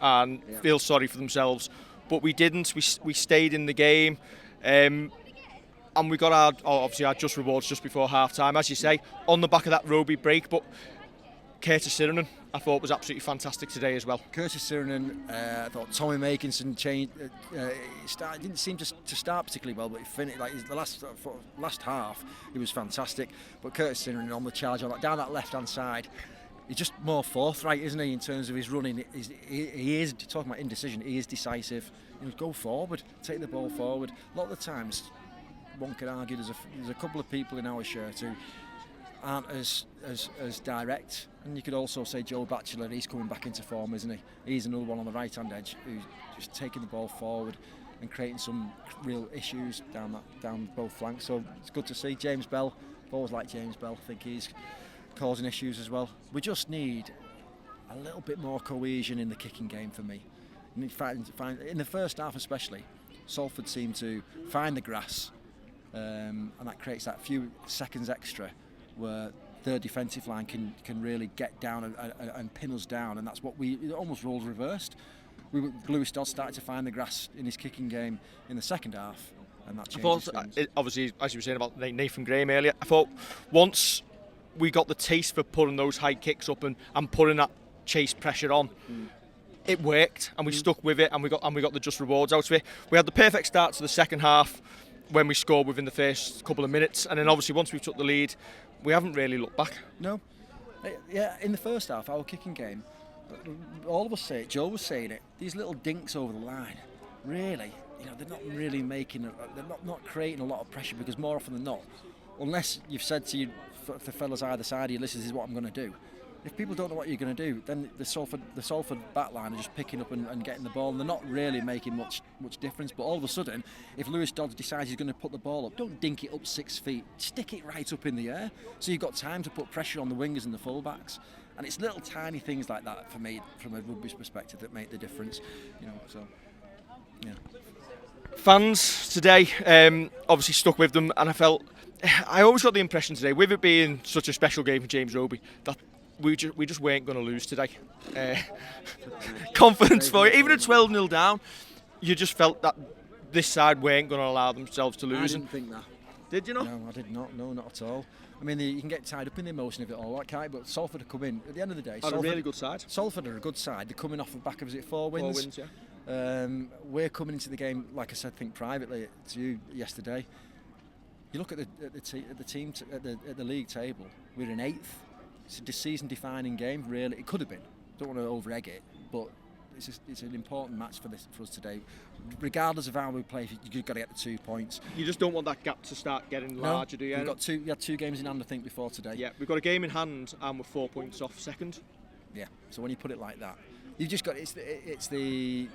and feel sorry for themselves, but we didn't. We stayed in the game, and we got our just rewards just before half time, as you say, on the back of that Redvee break. But Curtis Sirenen, I thought, was absolutely fantastic today as well. Curtis Sirenen, I thought Tommy Makinson changed. Didn't seem to start particularly well, but he finished like the last half. He was fantastic. But Curtis Sirenen on the charge down that left-hand side, he's just more forthright, isn't he, in terms of his running? He is talking about indecision. He is decisive. Go forward, take the ball forward. A lot of the times, one could argue there's a couple of people in our shirt who aren't as direct, and you could also say Joe Batchelor. He's coming back into form, isn't he? He's another one on the right hand edge who's just taking the ball forward and creating some real issues down both flanks. So it's good to see. James Bell, I've always liked James Bell. I think he's causing issues as well. We just need a little bit more cohesion in the kicking game for me. In the first half especially, Salford seemed to find the grass, and that creates that few seconds extra where their defensive line can really get down and pin us down, and that's what it almost roles reversed. Lewis Dodd started to find the grass in his kicking game in the second half, and that changed things. Obviously, as you were saying about Nathan Graham earlier, I thought once we got the taste for putting those high kicks up and putting that chase pressure on, it worked, and we stuck with it, and we got the just rewards out of it. We had the perfect start to the second half when we scored within the first couple of minutes, and then obviously once we took the lead, we haven't really looked back. No. Yeah, in the first half, our kicking game, all of us say it, Joe was saying it, these little dinks over the line, really, they're not really they're not creating a lot of pressure, because more often than not, unless you've said to the fellas either side of you, listen, this is what I'm going to do. If people don't know what you're going to do, then the Salford back line are just picking up and getting the ball, and they're not really making much difference. But all of a sudden, if Lewis Dodds decides he's going to put the ball up, don't dink it up 6 feet, stick it right up in the air, so you've got time to put pressure on the wingers and the fullbacks. And it's little tiny things like that for me, from a rugby's perspective, that make the difference. So yeah. Fans today obviously stuck with them, and I always got the impression today, with it being such a special game for James Redvee, that we just weren't going to lose today. Confidence for you. Even at 12-0 down, you just felt that this side weren't going to allow themselves to lose. I didn't think that. Did you not? No, I did not. No, not at all. I mean, you can get tied up in the emotion of it all, can't you? But Salford have come in, at the end of the day, Salford, a really good side. Salford are a good side. They're coming off the back of, 4 wins? 4 wins, yeah. We're coming into the game, like I said, think privately to you yesterday. You look at the league table, we're in 8th. It's a season-defining game, really. It could have been. Don't want to over-egg it, but it's an important match for us today. Regardless of how we play, you've got to get the 2 points. You just don't want that gap to start getting larger, do you? We had 2 games in hand, I think, before today. Yeah, we've got a game in hand, and we're 4 points off second. Yeah. So when you put it like that, you've just got it's the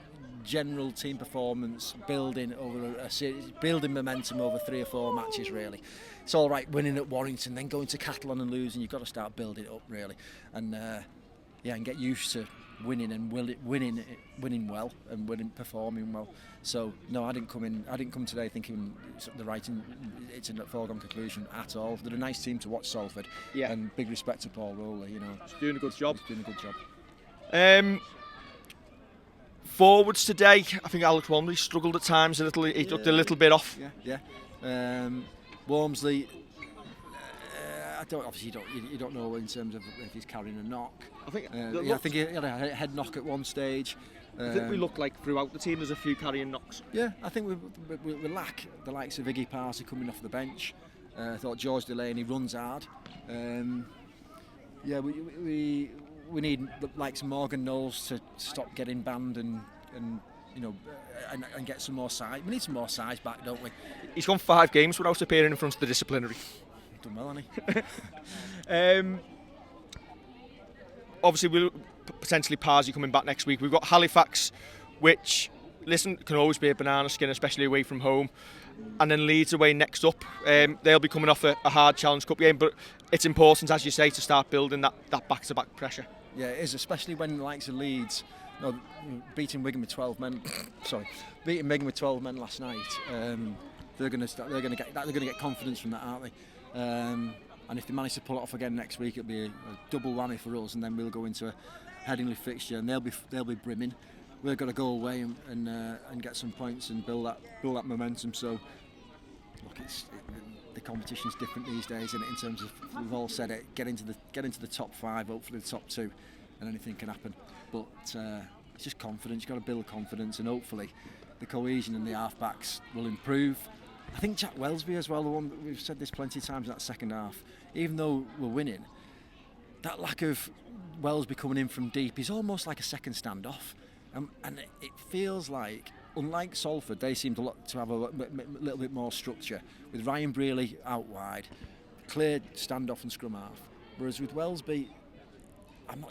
general team performance building over a series, building momentum over 3 or 4 matches, really. It's all right winning at Warrington, then going to Catalan and losing. You've got to start building it up, really, and and get used to winning and winning well and performing well. So no, I didn't come today thinking it's a foregone conclusion at all. They're a nice team to watch, Salford. Yeah. And big respect to Paul Rowley. He's doing a good job. He's doing a good job. Forwards today, I think Alex Womley struggled at times a little. He looked a little bit off. Yeah. Wormsley, you don't know in terms of if he's carrying a knock. I think he had a head knock at one stage. I think we look like throughout the team there's a few carrying knocks. Yeah, I think we lack the likes of Iggy Parsi coming off the bench. I thought George Delaney runs hard. We need the likes of Morgan Knowles to stop getting banned and get some more size. We need some more size back, don't we? He's gone 5 games without appearing in front of the disciplinary. Done well, hasn't he? Obviously, we'll potentially Parsi coming back next week. We've got Halifax, which, can always be a banana skin, especially away from home. And then Leeds away next up. They'll be coming off a hard Challenge Cup game, but it's important, as you say, to start building that back-to-back pressure. Yeah, it is, especially when the likes of Leeds, beating Wigan with 12 men. Beating Wigan with 12 men last night. They're going to get confidence from that, aren't they? And if they manage to pull it off again next week, it'll be a double whammy for us, and then we'll go into Headingley fixture, and they'll be brimming. We've got to go away and get some points and build that momentum. So look, the competition's different these days, and in terms of, we've all said it, get into the top 5, hopefully the top 2, and anything can happen. But it's just confidence. You've got to build confidence, and hopefully the cohesion and the half-backs will improve. I think Jack Wellesby as well, the one, we've said this plenty of times in that second half, even though we're winning, that lack of Wellesby coming in from deep is almost like a second standoff. And it feels like, unlike Salford, they seem to have a little bit more structure, with Ryan Brearley out wide, clear standoff and scrum half. Whereas with Wellesby,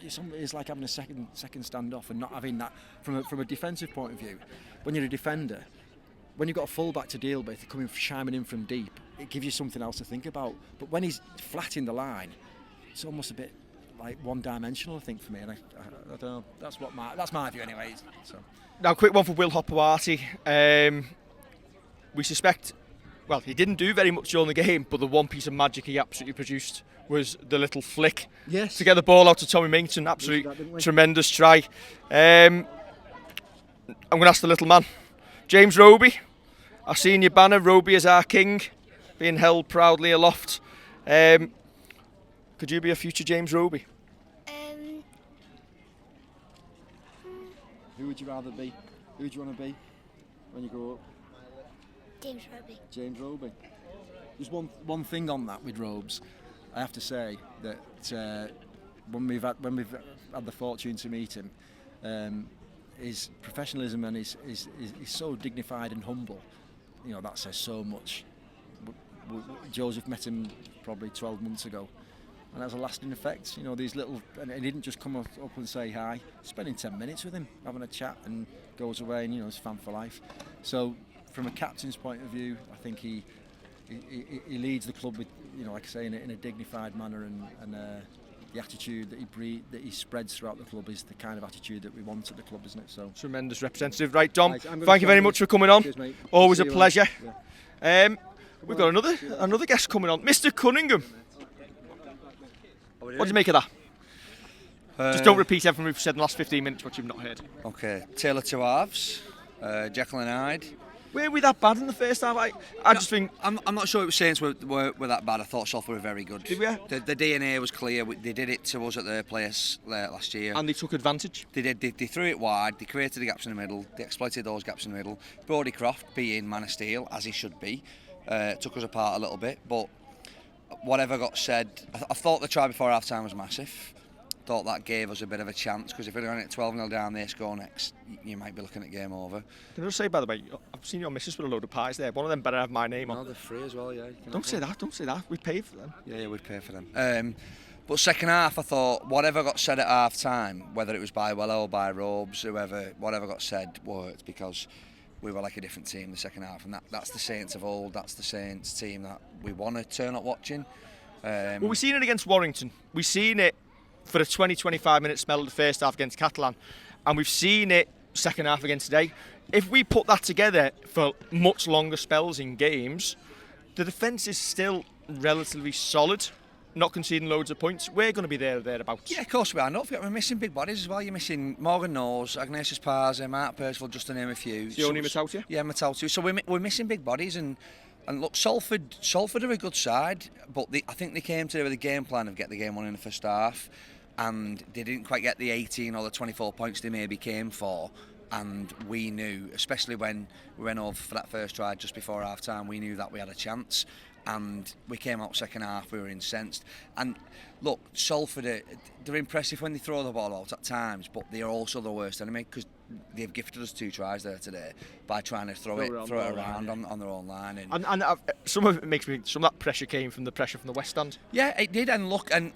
it's like having a second standoff and not having that from a defensive point of view. When you're a defender, when you've got a fullback to deal with, chiming in from deep, it gives you something else to think about. But when he's flat in the line, it's almost a bit like one-dimensional, I think, for me. And I don't know. That's my view, anyways. So. Now, quick one for Will Hopperwarty. We suspect, well, he didn't do very much during the game, but the one piece of magic he absolutely produced was the little flick to get the ball out to Tommy Minkton. Absolutely tremendous try. I'm going to ask the little man, James Roby. I've seen your banner, Roby is our king, being held proudly aloft. Could you be a future James Roby? Who would you rather be? Who do you want to be when you grow up? James Roby. James Roby. There's one thing on that with Robes. I have to say that when we've had the fortune to meet him, his professionalism and he's so dignified and humble. You know, that says so much. Joseph met him probably 12 months ago, and that has a lasting effect. You know, these little, and he didn't just come up and say hi. Spending 10 minutes with him, having a chat, and goes away, and he's fan for life. So, from a captain's point of view, I think he leads the club with, like I say, in a dignified manner, and the attitude that he spreads throughout the club is the kind of attitude that we want at the club, isn't it? So tremendous representative, right, Dom? Thank you very much for coming on. Cheers, mate. Always a pleasure. Yeah. We've got another guest coming on, Mr. Cunningham. What do you make of that? Just don't repeat everything we've said in the last 15 minutes, what you've not heard. Okay, Taylor two halves, Jekyll and Hyde. Were we that bad in the first half? I just think... I'm not sure it was Saints were that bad. I thought Salford were very good. Did we? The DNA was clear. They did it to us at their place last year. And they took advantage. They did. They threw it wide. They created the gaps in the middle. They exploited those gaps in the middle. Brodie Croft, being man of steel, as he should be, took us apart a little bit. But whatever got said, I thought the try before half-time was massive. Thought that gave us a bit of a chance, because if we're going at 12-0 down, they score next, you might be looking at game over. Can I just say, by the way, I've seen your missus with a load of pies there. One of them better have my name on. No, they're free as well, yeah. Don't say that. We paid for them. Yeah, we paid for them. But second half, I thought whatever got said at half time, whether it was by Weller or by Robes, whatever got said worked, because we were like a different team the second half, and that's the Saints of old. That's the Saints team that we want to turn up watching. Well, we've seen it against Warrington. We've seen it for a 20-25 minute spell of the first half against Catalan, and we've seen it second half against today. If we put that together for much longer spells in games, the defence is still relatively solid, not conceding loads of points. We're going to be there or thereabouts. Yeah, of course we are. Not forget, we're missing big bodies as well. You're missing Morgan Knowles, Ignatius Parza, Mark Percival, just to name a few. The only Matautia? Yeah, Matautia. So we're missing big bodies, and look, Salford are a good side, but I think they came to with a game plan of get the game on in the first half, and they didn't quite get the 18 or the 24 points they maybe came for. And we knew, especially when we went over for that first try just before half time, we knew that we had a chance, and we came out second half, we were incensed. And look, Salford, they're impressive when they throw the ball out at times, but they are also the worst enemy, because they've gifted us 2 tries there today by trying to throw it around on their own line. And some of it makes me, some of that pressure came from the pressure from the West Stand. Yeah, it did. And look, and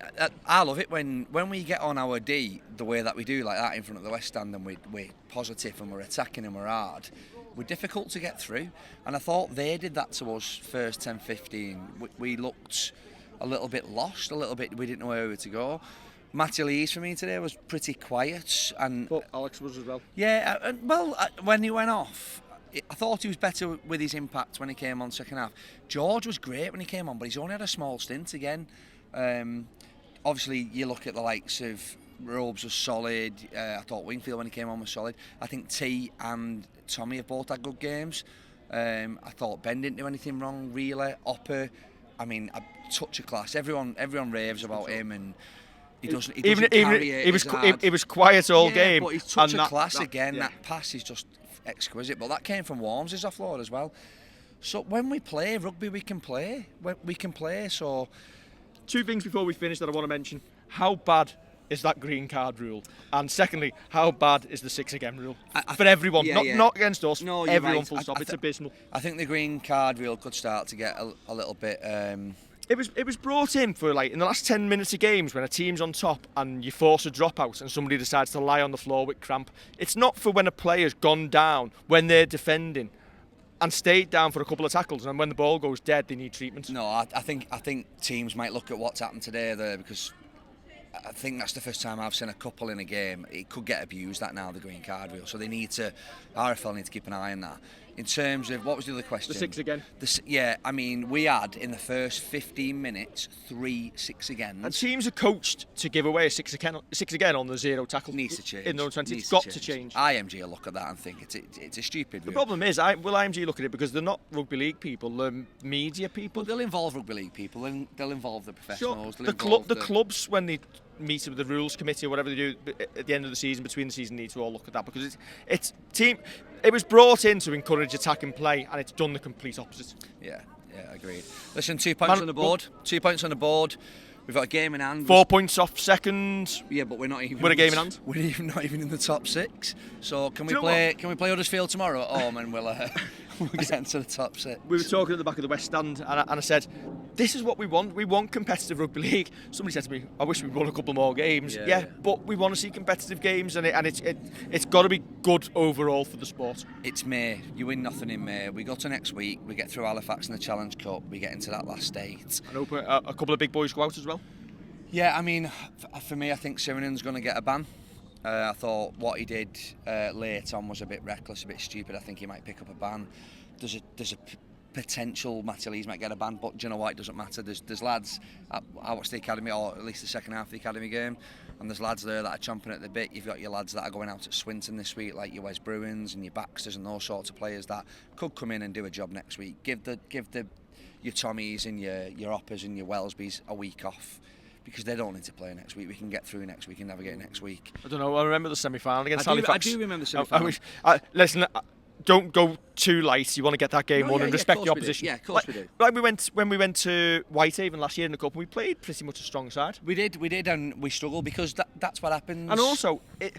I love it when we get on our D the way that we do, like that in front of the West Stand, and we're positive and we're attacking and we're hard. We're difficult to get through, and I thought they did that to us first 10-15. We looked a little bit lost, we didn't know where we were to go. Matty Lees for me today was pretty quiet, and but Alex was as well. Yeah, when he went off, I thought he was better with his impact when he came on second half. George was great when he came on, but he's only had a small stint again. Obviously, you look at the likes of Robes was solid. I thought Wingfield when he came on was solid. I think T and Tommy have both had good games. I thought Ben didn't do anything wrong really. Opper, I mean, a touch of class. Everyone raves about him, and he doesn't carry it. He was quiet all game. But his touch of class that, again. yeah. That pass is just exquisite. But that came from Worms' offload as well. So when we play rugby, we can play. We can play. So 2 things before we finish that I want to mention. How bad is that green card rule? And secondly, how bad is the 6 again rule? For everyone, not against us, no, you're everyone right. full stop. It's abysmal. I think the green card rule could start to get a little bit... It was brought in for like in the last 10 minutes of games when a team's on top and you force a dropout and somebody decides to lie on the floor with cramp. It's not for when a player's gone down when they're defending and stayed down for a couple of tackles, and when the ball goes dead they need treatment. No, I think teams might look at what's happened today there, because I think that's the first time I've seen a couple in a game. It could get abused, that now, the green card rule. So RFL need to keep an eye on that. In terms of, what was the other question? The 6 again. I mean, we had, in the first 15 minutes, 3 6 agains. And teams are coached to give away a 6 again on the 0 tackle. Needs to change. In the 20. It's got to change. IMG will look at that and think it's a stupid rule. The problem is, will IMG look at it because they're not rugby league people, they're media people? But they'll involve rugby league people, and they'll involve the professionals. Sure. The clubs, when they meet with the rules committee or whatever they do at the end of the season, between the season, need to all look at that, because it was brought in to encourage attacking play, and it's done the complete opposite. Yeah, agreed. Listen, 2 points on the board. 2 points on the board. We've got a game in hand. 4 points off second. Yeah, but we're not even. With a game in hand. We're not even in the top 6. So can we play? Can we play Huddersfield tomorrow at home, and we'll get into the top 6? We were talking at the back of the West Stand, and I said, "This is what we want. We want competitive rugby league." Somebody said to me, "I wish we'd won a couple more games." Yeah, but we want to see competitive games, and it's got to be good overall for the sport. It's May. You win nothing in May. We go to next week. We get through Halifax in the Challenge Cup. We get into that last 8. I hope a couple of big boys go out as well. Yeah, I mean, for me, I think Sirenen's going to get a ban. I thought what he did late on was a bit reckless, a bit stupid. I think he might pick up a ban. There's a potential Matty Lees might get a ban, but do you know what? It doesn't matter. There's lads. I watched the academy, or at least the second half of the academy game, and there's lads there that are chomping at the bit. You've got your lads that are going out at Swinton this week, like your Wes Bruins and your Baxters and those sorts of players that could come in and do a job next week. Give your Tommies and your Oppers and your Wellesbys a week off, because they don't need to play next week. We can get through next week and navigate next week. I don't know. I remember the semi-final against Halifax. I do remember the semi-final. Listen, don't go too light. You want to get that game won and respect the opposition. Yeah, of course we do. Like when we went to Whitehaven last year in the cup, and we played pretty much a strong side. We did, and we struggled because that's what happens. And also, it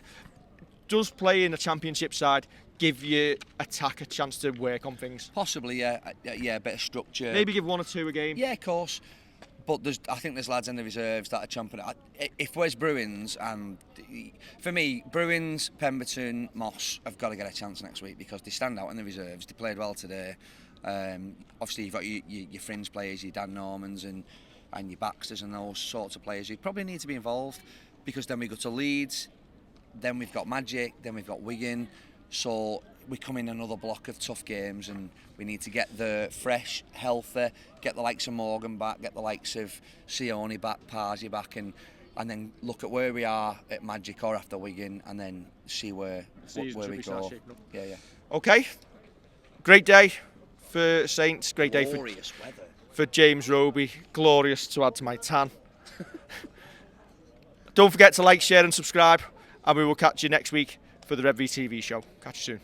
does play in a championship side give your attack a chance to work on things. Possibly, yeah, a bit of structure. Maybe give 1 or 2 a game. Yeah, of course. But I think there's lads in the reserves that are chomping. If Wes Bruins, and for me, Bruins, Pemberton, Moss have got to get a chance next week, because they stand out in the reserves. They played well today. Obviously, you've got your fringe players, your Dan Normans and your Baxters and those sorts of players who probably need to be involved, because then we go to Leeds, then we've got Magic, then we've got Wigan. So we come in another block of tough games, and we need to get the fresh, healthy, get the likes of Morgan back, get the likes of Sione back, Parsi back, and then look at where we are at Magic or after Wigan, and then see where we go. Yeah. Okay. Great day for Saints. Great day for James Roby. Glorious to add to my tan. Don't forget to like, share and subscribe, and we will catch you next week for the Redvee TV show. Catch you soon.